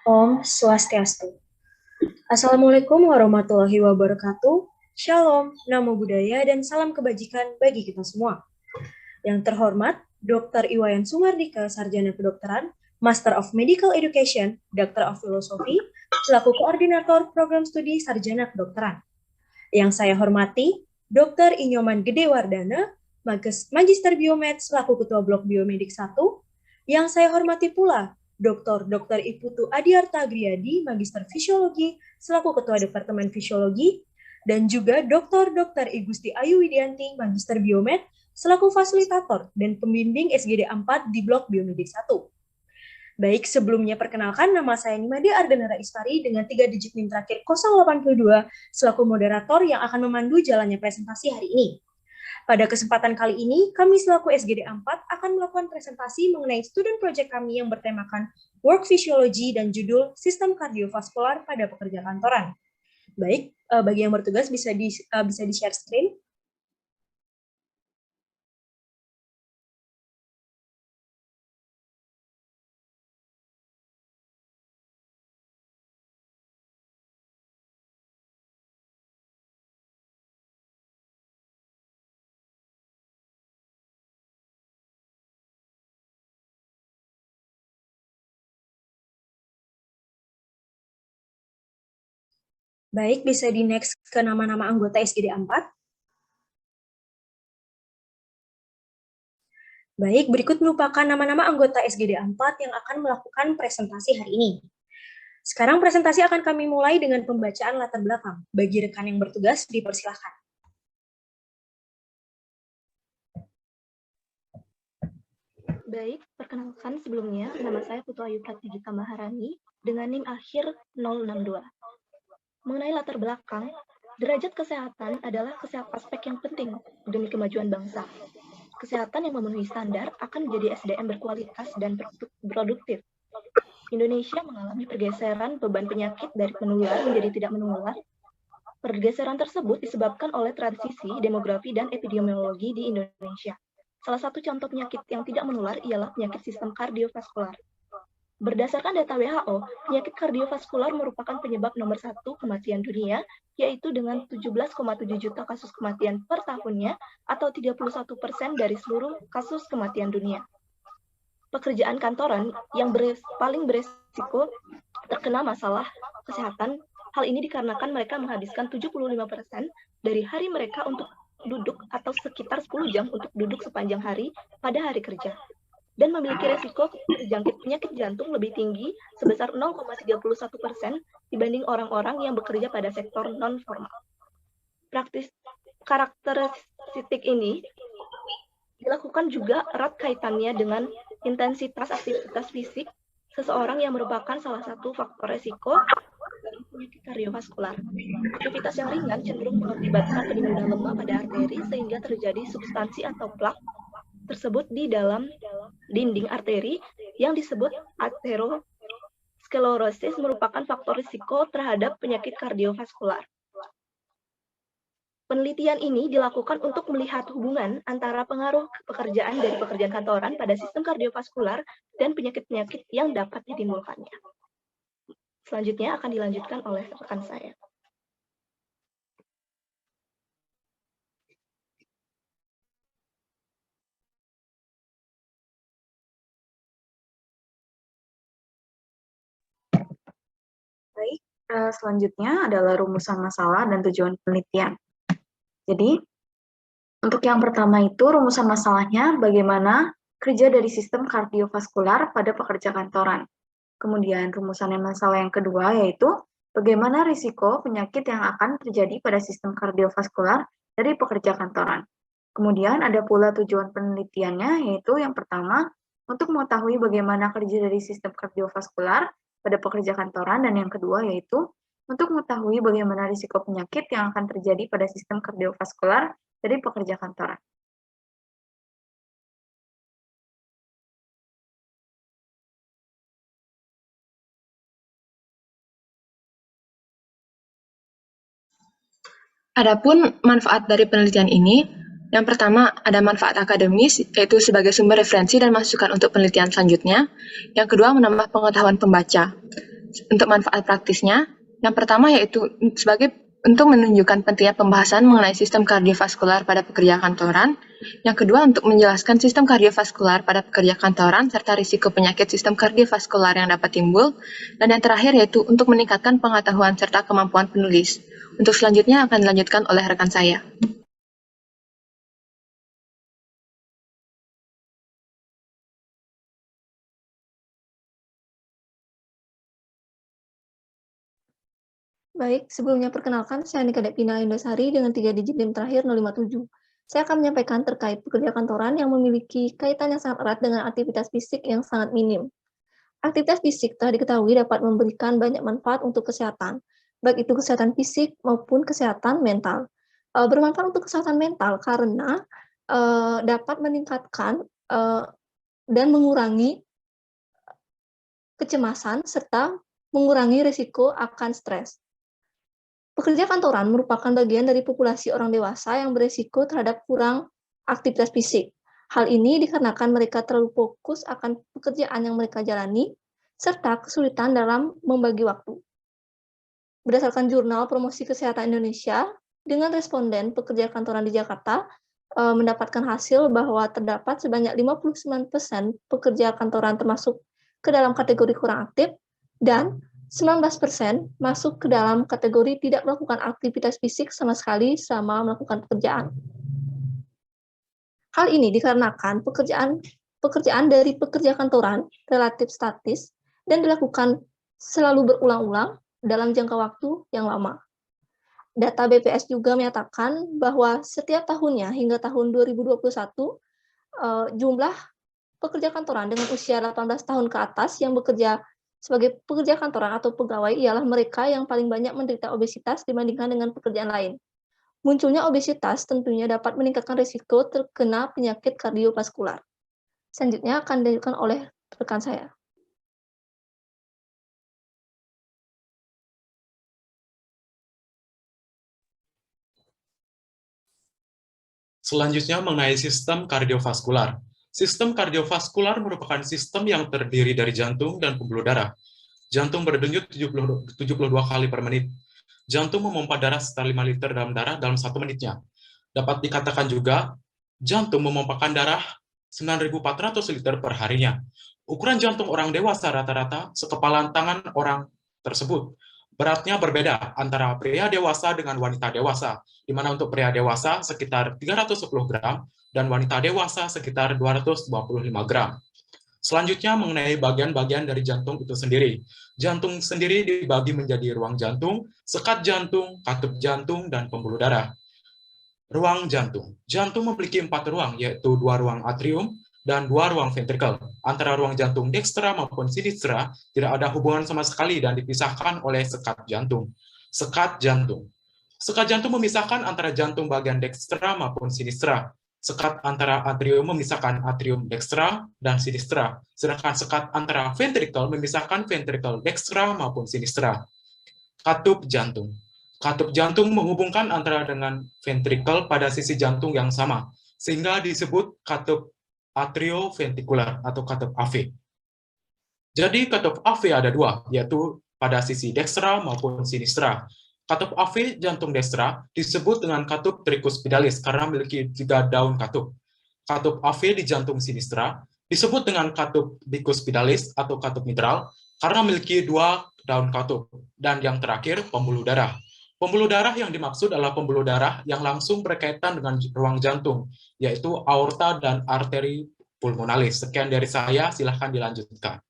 Om Swastiastu. Assalamualaikum warahmatullahi wabarakatuh. Shalom, namo buddhaya, dan salam kebajikan bagi kita semua. Yang terhormat, Dr. Iwayan Sumardika, Sarjana Kedokteran, Master of Medical Education, Doctor of Philosophy, selaku Koordinator Program Studi Sarjana Kedokteran. Yang saya hormati, Dr. Inyoman Gede Wardana, Magister Biomed selaku Ketua Blok Biomedik 1. Yang saya hormati pula, Dr. Iputu Adiarta Griadi, Magister Fisiologi, selaku Ketua Departemen Fisiologi, dan juga Dr. Igusti Ayu Widianti, Magister Biomed, selaku Fasilitator dan Pembimbing SGD 4 di Blok Biomedik 1. Baik, sebelumnya perkenalkan, nama saya Nimade Ardenara Ispari dengan 3 digit NIM terakhir 082, selaku moderator yang akan memandu jalannya presentasi hari ini. Pada kesempatan kali ini, kami selaku SGD 4 akan melakukan presentasi mengenai student project kami yang bertemakan Work Physiology dan judul Sistem Kardiovaskular pada Pekerja Kantoran. Baik, bagi yang bertugas bisa di-share screen. Baik, bisa di-next ke nama-nama anggota SGD 4. Baik, berikut merupakan nama-nama anggota SGD 4 yang akan melakukan presentasi hari ini. Sekarang presentasi akan kami mulai dengan pembacaan latar belakang. Bagi rekan yang bertugas, dipersilakan. Baik, perkenalkan sebelumnya, nama saya Putu Ayu Pratijita Maharani dengan NIM akhir 062. Mengenai latar belakang, derajat kesehatan adalah aspek yang penting demi kemajuan bangsa. Kesehatan yang memenuhi standar akan menjadi SDM berkualitas dan produktif. Indonesia mengalami pergeseran beban penyakit dari menular menjadi tidak menular. Pergeseran tersebut disebabkan oleh transisi demografi dan epidemiologi di Indonesia. Salah satu contoh penyakit yang tidak menular ialah penyakit sistem kardiovaskular. Berdasarkan data WHO, penyakit kardiovaskular merupakan penyebab nomor 1 kematian dunia, yaitu dengan 17,7 juta kasus kematian per tahunnya, atau 31% dari seluruh kasus kematian dunia. Pekerjaan kantoran yang paling beresiko terkena masalah kesehatan, hal ini dikarenakan mereka menghabiskan 75% dari hari mereka untuk duduk atau sekitar 10 jam untuk duduk sepanjang hari pada hari kerja, dan memiliki resiko terjangkit penyakit jantung lebih tinggi sebesar 0,31% dibanding orang-orang yang bekerja pada sektor non-formal. Karakteristik ini dilakukan juga erat kaitannya dengan intensitas aktivitas fisik seseorang yang merupakan salah satu faktor resiko dalam penyakit kardiovaskular. Aktivitas yang ringan cenderung mengakibatkan penimbunan lemak pada arteri sehingga terjadi substansi atau plak tersebut di dalam dinding arteri yang disebut aterosklerosis merupakan faktor risiko terhadap penyakit kardiovaskular. Penelitian ini dilakukan untuk melihat hubungan antara pengaruh pekerjaan dari pekerjaan kantoran pada sistem kardiovaskular dan penyakit-penyakit yang dapat ditimbulkannya. Selanjutnya akan dilanjutkan oleh rekan saya. Baik, selanjutnya adalah rumusan masalah dan tujuan penelitian. Jadi, untuk yang pertama itu rumusan masalahnya bagaimana kerja dari sistem kardiovaskular pada pekerja kantoran. Kemudian rumusan masalah yang kedua yaitu bagaimana risiko penyakit yang akan terjadi pada sistem kardiovaskular dari pekerja kantoran. Kemudian ada pula tujuan penelitiannya yaitu yang pertama untuk mengetahui bagaimana kerja dari sistem kardiovaskular pada pekerja kantoran, dan yang kedua yaitu untuk mengetahui bagaimana risiko penyakit yang akan terjadi pada sistem kardiovaskular dari pekerja kantoran. Adapun manfaat dari penelitian ini, yang pertama ada manfaat akademis, yaitu sebagai sumber referensi dan masukan untuk penelitian selanjutnya. Yang kedua, menambah pengetahuan pembaca. untuk manfaat praktisnya, yang pertama yaitu untuk menunjukkan pentingnya pembahasan mengenai sistem kardiovaskular pada pekerja kantoran. Yang kedua, untuk menjelaskan sistem kardiovaskular pada pekerja kantoran serta risiko penyakit sistem kardiovaskular yang dapat timbul. Dan yang terakhir yaitu untuk meningkatkan pengetahuan serta kemampuan penulis. Untuk selanjutnya akan dilanjutkan oleh rekan saya. Baik, sebelumnya perkenalkan, saya Nika Devina Indosari dengan 3 digit NIM terakhir 057. Saya akan menyampaikan terkait pekerja kantoran yang memiliki kaitan yang sangat erat dengan aktivitas fisik yang sangat minim. Aktivitas fisik telah diketahui dapat memberikan banyak manfaat untuk kesehatan, baik itu kesehatan fisik maupun kesehatan mental. Bermanfaat untuk kesehatan mental karena dapat meningkatkan dan mengurangi kecemasan serta mengurangi risiko akan stres. Pekerja kantoran merupakan bagian dari populasi orang dewasa yang beresiko terhadap kurang aktivitas fisik. Hal ini dikarenakan mereka terlalu fokus akan pekerjaan yang mereka jalani, serta kesulitan dalam membagi waktu. Berdasarkan Jurnal Promosi Kesehatan Indonesia, dengan responden pekerja kantoran di Jakarta mendapatkan hasil bahwa terdapat sebanyak 59% pekerja kantoran termasuk ke dalam kategori kurang aktif, dan 19% masuk ke dalam kategori tidak melakukan aktivitas fisik sama sekali selama melakukan pekerjaan. Hal ini dikarenakan pekerjaan dari pekerja kantoran relatif statis dan dilakukan selalu berulang-ulang dalam jangka waktu yang lama. Data BPS juga menyatakan bahwa setiap tahunnya hingga tahun 2021, jumlah pekerja kantoran dengan usia 18 tahun ke atas yang bekerja sebagai pekerja kantoran atau pegawai ialah mereka yang paling banyak menderita obesitas dibandingkan dengan pekerjaan lain. Munculnya obesitas tentunya dapat meningkatkan risiko terkena penyakit kardiovaskular. Selanjutnya akan dilanjutkan oleh rekan saya. Selanjutnya mengenai sistem kardiovaskular. Sistem kardiovaskular merupakan sistem yang terdiri dari jantung dan pembuluh darah. Jantung berdenyut 72 kali per menit. Jantung memompa darah sekitar 5 liter dalam darah dalam 1 menitnya. Dapat dikatakan juga, jantung memompakan darah 9.400 liter per harinya. Ukuran jantung orang dewasa rata-rata sekepalan tangan orang tersebut. Beratnya berbeda antara pria dewasa dengan wanita dewasa, di mana untuk pria dewasa sekitar 310 gram dan wanita dewasa sekitar 225 gram. Selanjutnya mengenai bagian-bagian dari jantung itu sendiri. Jantung sendiri dibagi menjadi ruang jantung, sekat jantung, katup jantung, dan pembuluh darah. Ruang jantung. Jantung memiliki 4 ruang, yaitu 2 ruang atrium dan 2 ruang ventrikel. Antara ruang jantung dekstra maupun sinistra tidak ada hubungan sama sekali dan dipisahkan oleh sekat jantung. Sekat jantung. Sekat jantung memisahkan antara jantung bagian dekstra maupun sinistra. Sekat antara atrium memisahkan atrium dekstra dan sinistra. Sedangkan sekat antara ventrikel memisahkan ventrikel dekstra maupun sinistra. Katup jantung. Katup jantung menghubungkan antara dengan ventrikel pada sisi jantung yang sama, sehingga disebut katup atrioventrikular atau katup AV. Jadi katup AV ada 2, yaitu pada sisi dekstra maupun sinistra. Katup AV jantung dekstra disebut dengan katup tricuspidalis karena memiliki 3 daun katup. Katup AV di jantung sinistra disebut dengan katup bicuspidalis atau katup mitral karena memiliki 2 daun katup. Dan yang terakhir, pembuluh darah. Pembuluh darah yang dimaksud adalah pembuluh darah yang langsung berkaitan dengan ruang jantung, yaitu aorta dan arteri pulmonalis. Sekian dari saya, silahkan dilanjutkan.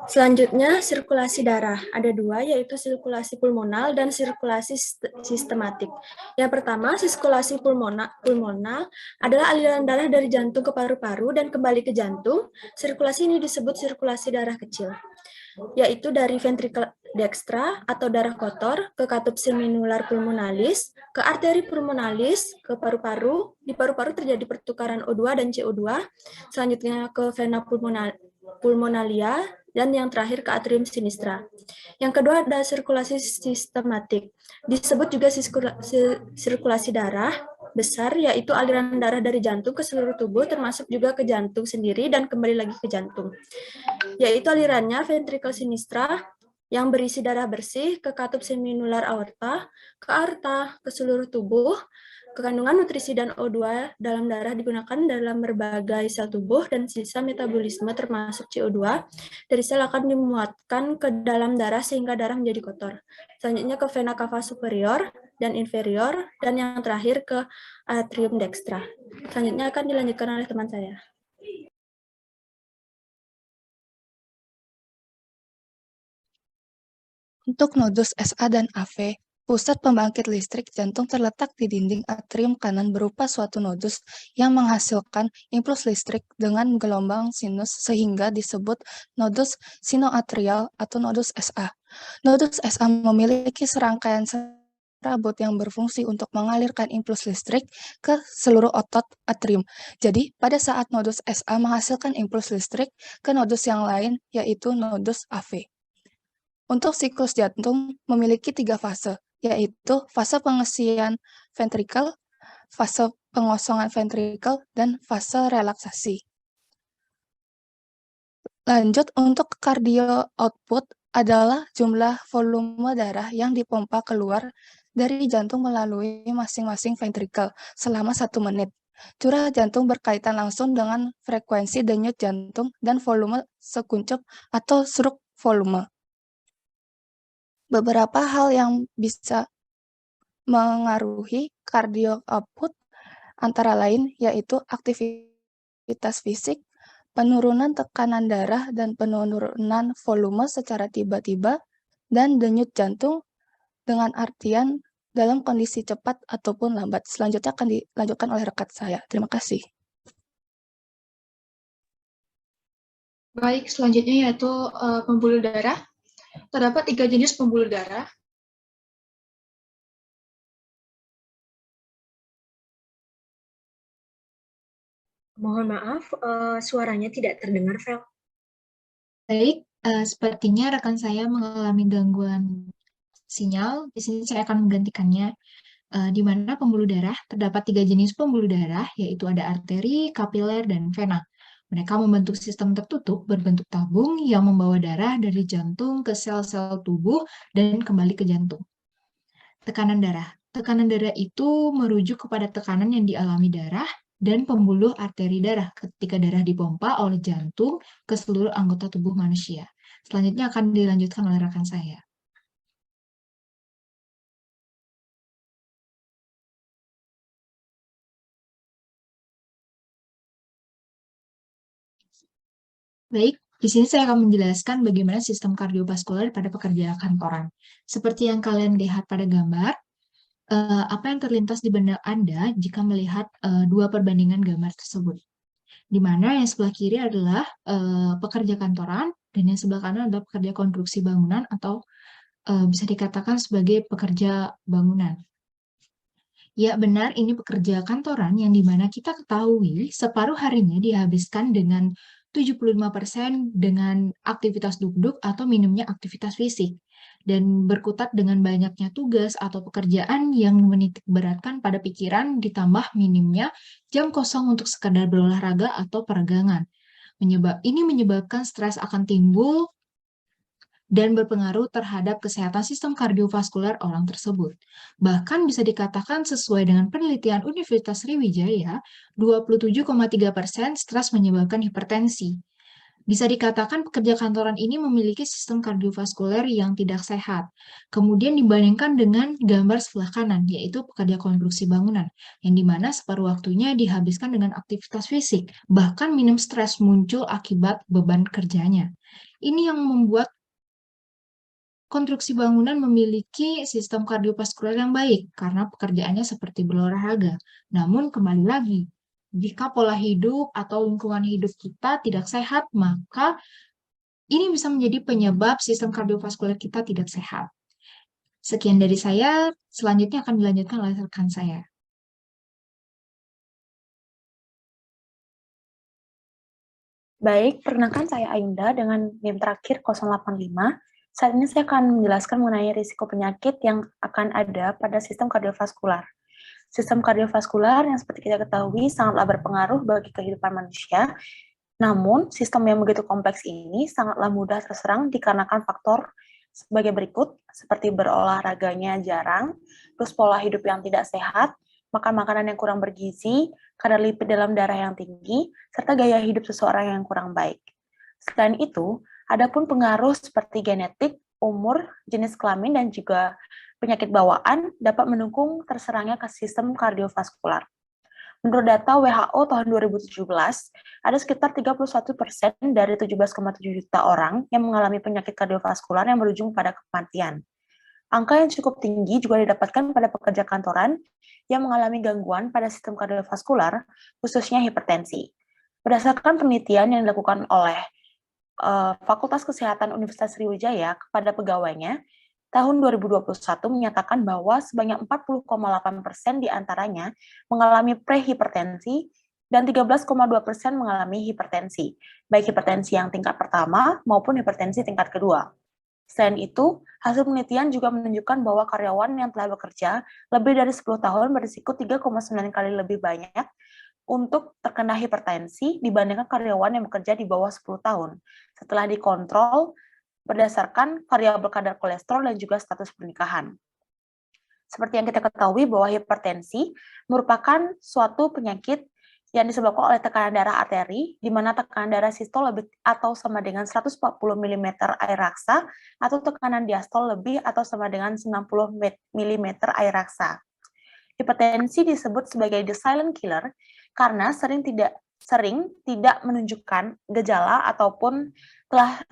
Selanjutnya, sirkulasi darah. Ada 2, yaitu sirkulasi pulmonal dan sirkulasi sistematik. Yang pertama, sirkulasi pulmonal adalah aliran darah dari jantung ke paru-paru dan kembali ke jantung. Sirkulasi ini disebut sirkulasi darah kecil, yaitu dari ventrikel dekstra atau darah kotor ke katup seminular pulmonalis, ke arteri pulmonalis, ke paru-paru. Di paru-paru terjadi pertukaran O2 dan CO2. Selanjutnya ke vena pulmonalia, dan yang terakhir ke atrium sinistra. Yang kedua ada sirkulasi sistematik. Disebut juga sirkulasi darah besar, yaitu aliran darah dari jantung ke seluruh tubuh, termasuk juga ke jantung sendiri dan kembali lagi ke jantung. Yaitu alirannya ventricle sinistra, yang berisi darah bersih ke katup seminular aorta, ke aorta, ke seluruh tubuh. Kandungan nutrisi dan O2 dalam darah digunakan dalam berbagai sel tubuh dan sisa metabolisme termasuk CO2 dari sel akan dimuatkan ke dalam darah sehingga darah menjadi kotor. Selanjutnya ke vena cava superior dan inferior, dan yang terakhir ke atrium dextra. Selanjutnya akan dilanjutkan oleh teman saya. Untuk nodus SA dan AV, pusat pembangkit listrik jantung terletak di dinding atrium kanan berupa suatu nodus yang menghasilkan impuls listrik dengan gelombang sinus sehingga disebut nodus sinoatrial atau nodus SA. Nodus SA memiliki serangkaian serabut yang berfungsi untuk mengalirkan impuls listrik ke seluruh otot atrium. Jadi, pada saat nodus SA menghasilkan impuls listrik ke nodus yang lain, yaitu nodus AV. Untuk siklus jantung memiliki 3 fase, yaitu fase pengisian ventrikel, fase pengosongan ventrikel, dan fase relaksasi. Lanjut, untuk cardio output adalah jumlah volume darah yang dipompa keluar dari jantung melalui masing-masing ventrikel selama 1 menit. Curah jantung berkaitan langsung dengan frekuensi denyut jantung dan volume sekuncup atau stroke volume. Beberapa hal yang bisa mengaruhi cardio output antara lain yaitu aktivitas fisik, penurunan tekanan darah dan penurunan volume secara tiba-tiba, dan denyut jantung dengan artian dalam kondisi cepat ataupun lambat. Selanjutnya akan dilanjutkan oleh rekan saya. Terima kasih. Baik, selanjutnya yaitu pembuluh darah. Terdapat 3 jenis pembuluh darah. Mohon maaf, suaranya tidak terdengar, Vel. Baik, sepertinya rekan saya mengalami gangguan sinyal. Di sini saya akan menggantikannya. Di mana pembuluh darah terdapat 3 jenis pembuluh darah, yaitu ada arteri, kapiler, dan vena. Mereka membentuk sistem tertutup berbentuk tabung yang membawa darah dari jantung ke sel-sel tubuh dan kembali ke jantung. Tekanan darah. Tekanan darah itu merujuk kepada tekanan yang dialami darah dan pembuluh arteri darah ketika darah dipompa oleh jantung ke seluruh anggota tubuh manusia. Selanjutnya akan dilanjutkan oleh rekan saya. Baik, di sini saya akan menjelaskan bagaimana sistem kardiovaskular pada pekerja kantoran. Seperti yang kalian lihat pada gambar, apa yang terlintas di benak Anda jika melihat 2 perbandingan gambar tersebut. Di mana yang sebelah kiri adalah pekerja kantoran, dan yang sebelah kanan adalah pekerja konstruksi bangunan atau bisa dikatakan sebagai pekerja bangunan. Ya benar, ini pekerja kantoran yang dimana kita ketahui separuh harinya dihabiskan dengan 75% dengan aktivitas duduk atau minimnya aktivitas fisik, dan berkutat dengan banyaknya tugas atau pekerjaan yang menitik beratkan pada pikiran ditambah minimnya jam kosong untuk sekadar berolahraga atau peregangan. Ini menyebabkan stres akan timbul dan berpengaruh terhadap kesehatan sistem kardiovaskular orang tersebut. Bahkan bisa dikatakan sesuai dengan penelitian Universitas Sriwijaya, 27,3% stres menyebabkan hipertensi. Bisa dikatakan pekerja kantoran ini memiliki sistem kardiovaskuler yang tidak sehat. Kemudian dibandingkan dengan gambar sebelah kanan, yaitu pekerja konstruksi bangunan, yang dimana separuh waktunya dihabiskan dengan aktivitas fisik, bahkan minim stres muncul akibat beban kerjanya. Ini yang membuat konstruksi bangunan memiliki sistem kardiovaskuler yang baik karena pekerjaannya seperti berolahraga. Namun kembali lagi, jika pola hidup atau lingkungan hidup kita tidak sehat, maka ini bisa menjadi penyebab sistem kardiovaskuler kita tidak sehat. Sekian dari saya, selanjutnya akan dilanjutkan oleh rekan saya. Baik, perkenalkan saya Ayunda dengan NIM terakhir 085. Saat ini saya akan menjelaskan mengenai risiko penyakit yang akan ada pada sistem kardiovaskular. Sistem kardiovaskular yang seperti kita ketahui sangatlah berpengaruh bagi kehidupan manusia. Namun, sistem yang begitu kompleks ini sangatlah mudah terserang dikarenakan faktor sebagai berikut, seperti berolahraganya jarang, terus pola hidup yang tidak sehat, makan makanan yang kurang bergizi, kadar lipid dalam darah yang tinggi, serta gaya hidup seseorang yang kurang baik. Selain itu, ada pun pengaruh seperti genetik, umur, jenis kelamin, dan juga penyakit bawaan dapat mendukung terserangnya ke sistem kardiovaskular. Menurut data WHO tahun 2017, ada sekitar 31% dari 17,7 juta orang yang mengalami penyakit kardiovaskular yang berujung pada kematian. Angka yang cukup tinggi juga didapatkan pada pekerja kantoran yang mengalami gangguan pada sistem kardiovaskular, khususnya hipertensi. Berdasarkan penelitian yang dilakukan oleh Fakultas Kesehatan Universitas Sriwijaya kepada pegawainya, tahun 2021 menyatakan bahwa sebanyak 40,8% diantaranya mengalami prehipertensi dan 13,2% mengalami hipertensi, baik hipertensi yang tingkat pertama maupun hipertensi tingkat kedua. Selain itu, hasil penelitian juga menunjukkan bahwa karyawan yang telah bekerja lebih dari 10 tahun berisiko 3,9 kali lebih banyak untuk terkena hipertensi dibandingkan karyawan yang bekerja di bawah 10 tahun, setelah dikontrol berdasarkan variabel kadar kolesterol dan juga status pernikahan. Seperti yang kita ketahui bahwa hipertensi merupakan suatu penyakit yang disebabkan oleh tekanan darah arteri, di mana tekanan darah sistol lebih atau sama dengan 140 mm air raksa, atau tekanan diastol lebih atau sama dengan 90 mm air raksa. Hipertensi disebut sebagai the silent killer karena sering tidak menunjukkan gejala ataupun telah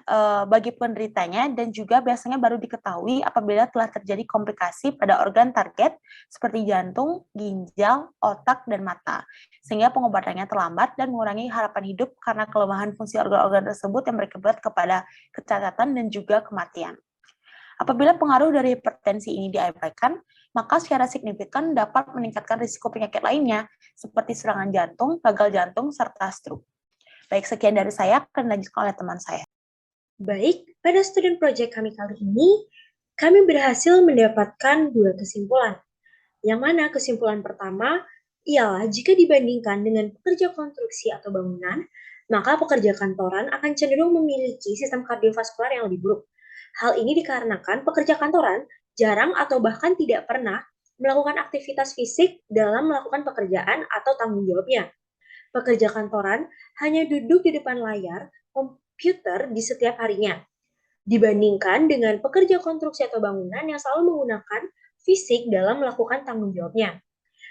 bagi penderitanya, dan juga biasanya baru diketahui apabila telah terjadi komplikasi pada organ target seperti jantung, ginjal, otak, dan mata, sehingga pengobatannya terlambat dan mengurangi harapan hidup karena kelemahan fungsi organ-organ tersebut yang berakibat kepada kecacatan dan juga kematian. Apabila pengaruh dari hipertensi ini diabaikan, maka secara signifikan dapat meningkatkan risiko penyakit lainnya, seperti serangan jantung, gagal jantung, serta stroke. Baik, sekian dari saya, akan dilanjutkan oleh teman saya. Baik, pada student project kami kali ini, kami berhasil mendapatkan 2 kesimpulan. Yang mana kesimpulan pertama ialah jika dibandingkan dengan pekerja konstruksi atau bangunan, maka pekerja kantoran akan cenderung memiliki sistem kardiovaskular yang lebih buruk. Hal ini dikarenakan pekerja kantoran jarang atau bahkan tidak pernah melakukan aktivitas fisik dalam melakukan pekerjaan atau tanggung jawabnya. Pekerja kantoran hanya duduk di depan layar komputer di setiap harinya, dibandingkan dengan pekerja konstruksi atau bangunan yang selalu menggunakan fisik dalam melakukan tanggung jawabnya.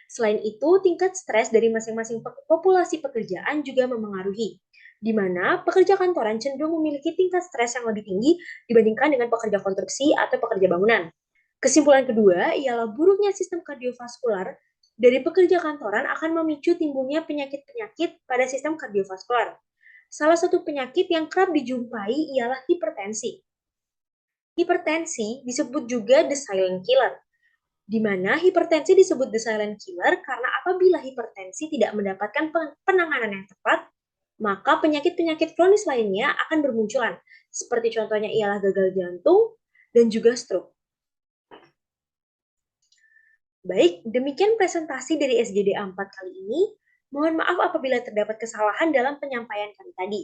Selain itu, tingkat stres dari masing-masing populasi pekerjaan juga memengaruhi, di mana pekerja kantoran cenderung memiliki tingkat stres yang lebih tinggi dibandingkan dengan pekerja konstruksi atau pekerja bangunan. Kesimpulan kedua ialah buruknya sistem kardiovaskular dari pekerja kantoran akan memicu timbulnya penyakit-penyakit pada sistem kardiovaskular. Salah satu penyakit yang kerap dijumpai ialah hipertensi. Hipertensi disebut juga the silent killer, di mana hipertensi disebut the silent killer karena apabila hipertensi tidak mendapatkan penanganan yang tepat, maka penyakit-penyakit kronis lainnya akan bermunculan, seperti contohnya ialah gagal jantung dan juga stroke. Baik, demikian presentasi dari SGDA 4 kali ini. Mohon maaf apabila terdapat kesalahan dalam penyampaian kami tadi.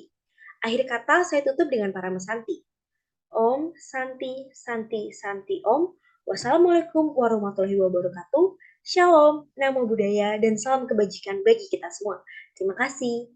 Akhir kata saya tutup dengan para mesanti. Om Santi Santi Santi Om. Wassalamualaikum warahmatullahi wabarakatuh. Shalom, namo buddhaya, dan salam kebajikan bagi kita semua. Terima kasih.